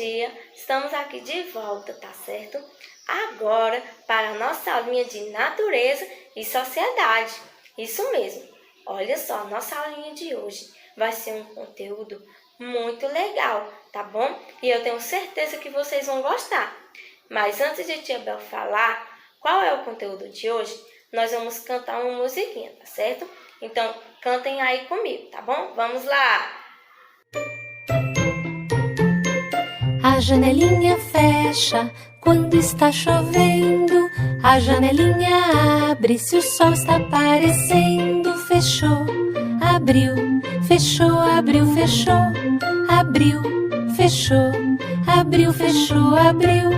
dia! Estamos aqui de volta, tá certo? Agora, para a nossa aulinha de natureza e sociedade. Isso mesmo! Olha só, a nossa aulinha de hoje vai ser um conteúdo muito legal, tá bom? E eu tenho certeza que vocês vão gostar. Mas antes de Tia Bel falar qual é o conteúdo de hoje, nós vamos cantar uma musiquinha, tá certo? Então, cantem aí comigo, tá bom? Vamos lá! A janelinha fecha quando está chovendo. A janelinha abre se o sol está aparecendo. Fechou, abriu, fechou, abriu, fechou. Abriu, fechou, abriu, fechou, abriu.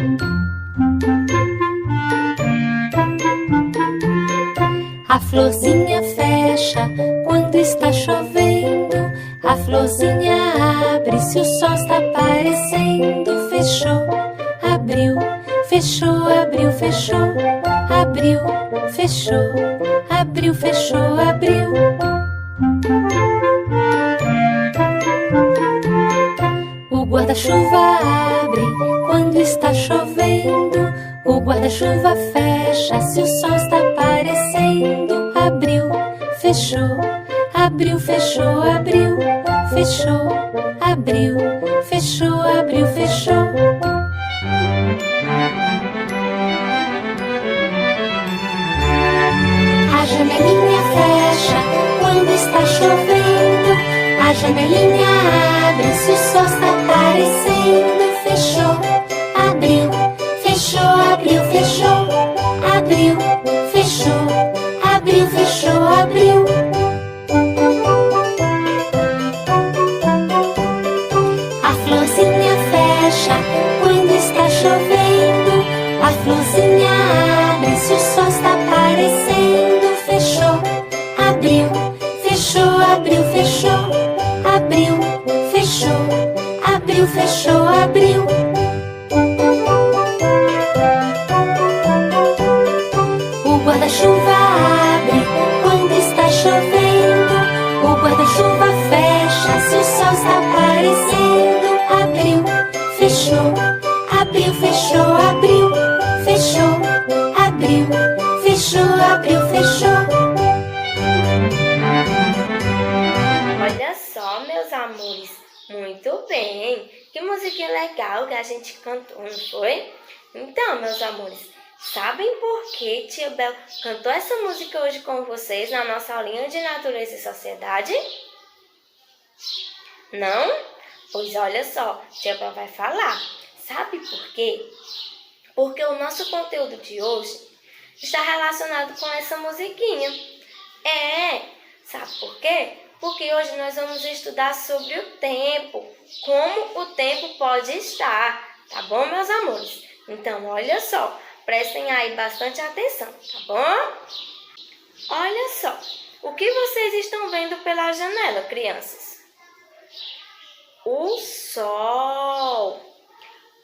A florzinha fecha quando está chovendo. A florzinha abre se o sol está aparecendo. Fechou, abriu, fechou, abriu, fechou. Abriu, fechou, abriu, fechou, abriu. O guarda-chuva abre quando está chovendo. O guarda-chuva fecha se o sol está aparecendo. Abriu, fechou, abriu, fechou, abriu. Fechou, abriu, fechou, abriu, fechou. A janelinha fecha quando está chovendo. A janelinha abre se o sol está aparecendo. Fechou, abriu, fechou, abriu, fechou. Abriu, fechou, abriu, fechou, abriu. A florzinha fecha quando está chovendo. A florzinha abre se o sol está aparecendo. Fechou, abriu, fechou, abriu, fechou. Abriu, fechou, abriu, fechou, abriu. O guarda-chuva abre quando está chovendo. O guarda-chuva fecha se o sol está aparecendo. Abriu, fechou, abriu, fechou, abriu. Fechou, abriu, fechou, abriu, fechou. Olha só, meus amores, muito bem! Que musiquinha legal que a gente cantou, não foi? Então, meus amores, sabem por que Tia Bel cantou essa música hoje com vocês na nossa aulinha de natureza e sociedade? Não? Pois olha só, Tia Bel vai falar. Sabe por quê? Porque o nosso conteúdo de hoje está relacionado com essa musiquinha. Sabe por quê? Porque hoje nós vamos estudar sobre o tempo, como o tempo pode estar, tá bom, meus amores? Então, olha só, prestem aí bastante atenção, tá bom? Olha só, o que vocês estão vendo pela janela, crianças? O sol.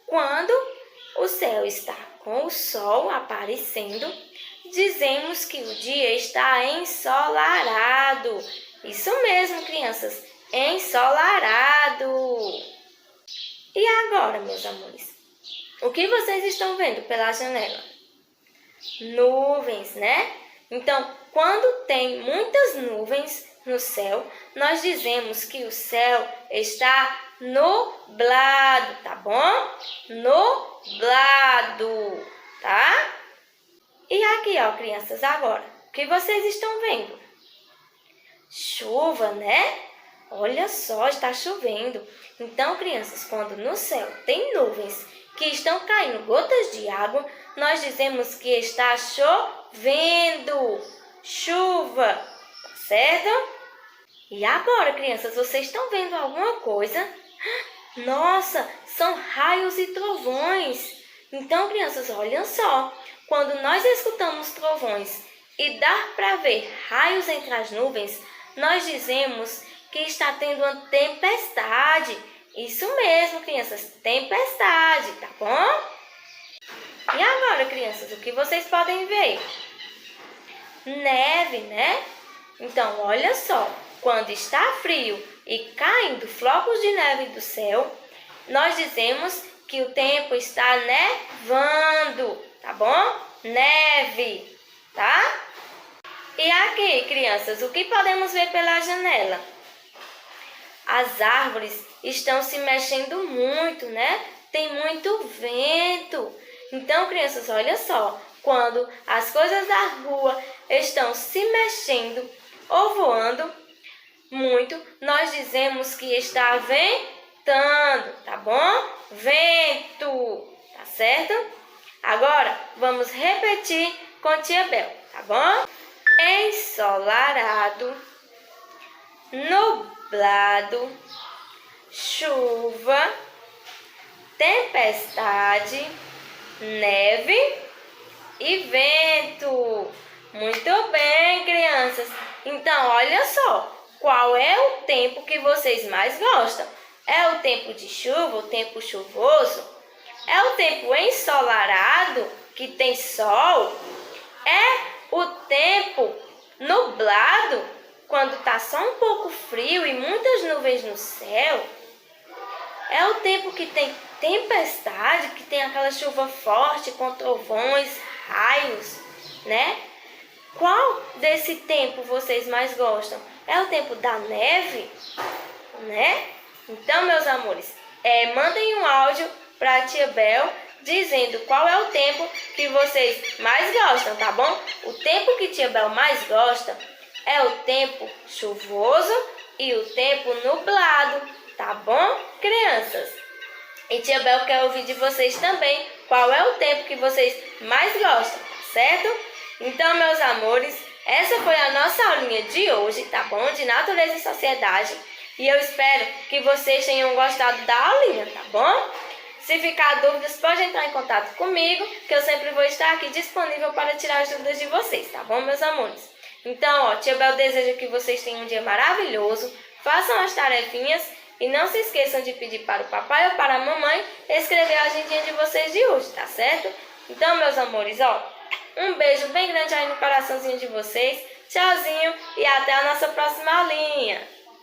Quando o céu está com o sol aparecendo, dizemos que o dia está ensolarado. Isso mesmo, crianças, ensolarado. E agora, meus amores, o que vocês estão vendo pela janela? Nuvens, né? Então, quando tem muitas nuvens no céu, nós dizemos que o céu está nublado, tá bom? Nublado, tá? E aqui, ó, crianças, agora, o que vocês estão vendo? Chuva, né? Olha só, está chovendo. Então, crianças, quando no céu tem nuvens que estão caindo gotas de água, nós dizemos que está chovendo. Chuva, tá certo? E agora, crianças, vocês estão vendo alguma coisa? Nossa, são raios e trovões. Então, crianças, olhem só. Quando nós escutamos trovões e dá para ver raios entre as nuvens, nós dizemos que está tendo uma tempestade. Isso mesmo, crianças, tempestade, tá bom? E agora, crianças, o que vocês podem ver? Neve, né? Então, olha só, quando está frio e caindo flocos de neve do céu, nós dizemos que o tempo está nevando, tá bom? Neve, tá? E aqui, crianças, o que podemos ver pela janela? As árvores estão se mexendo muito, né? Tem muito vento. Então, crianças, olha só, quando as coisas da rua estão se mexendo ou voando muito, nós dizemos que está ventando, tá bom? Vento, tá certo? Agora, vamos repetir com tia Bel, tá bom? Ensolarado, nublado, chuva, tempestade, neve e vento. Muito bem, crianças. Então, olha só, qual é o tempo que vocês mais gostam? É o tempo de chuva, o tempo chuvoso? É o tempo ensolarado, que tem sol? É o tempo nublado, quando está só um pouco frio e muitas nuvens no céu? É o tempo que tem tempestade, que tem aquela chuva forte com trovões, raios, né? Qual desse tempo vocês mais gostam? É o tempo da neve, né? Então, meus amores, mandem um áudio para a tia Bel dizendo qual é o tempo que vocês mais gostam, tá bom? O tempo que tia Bel mais gosta é o tempo chuvoso e o tempo nublado, tá bom, crianças? E tia Bel quer ouvir de vocês também qual é o tempo que vocês mais gostam, certo? Então, meus amores, essa foi a nossa aulinha de hoje, tá bom? De Natureza e Sociedade. E eu espero que vocês tenham gostado da aulinha, tá bom? Se ficar dúvidas, pode entrar em contato comigo, que eu sempre vou estar aqui disponível para tirar as dúvidas de vocês, tá bom, meus amores? Então, ó, tia Bel deseja que vocês tenham um dia maravilhoso, façam as tarefinhas e não se esqueçam de pedir para o papai ou para a mamãe escrever a agendinha de vocês de hoje, tá certo? Então, meus amores, ó, um beijo bem grande aí no coraçãozinho de vocês, tchauzinho e até a nossa próxima aulinha!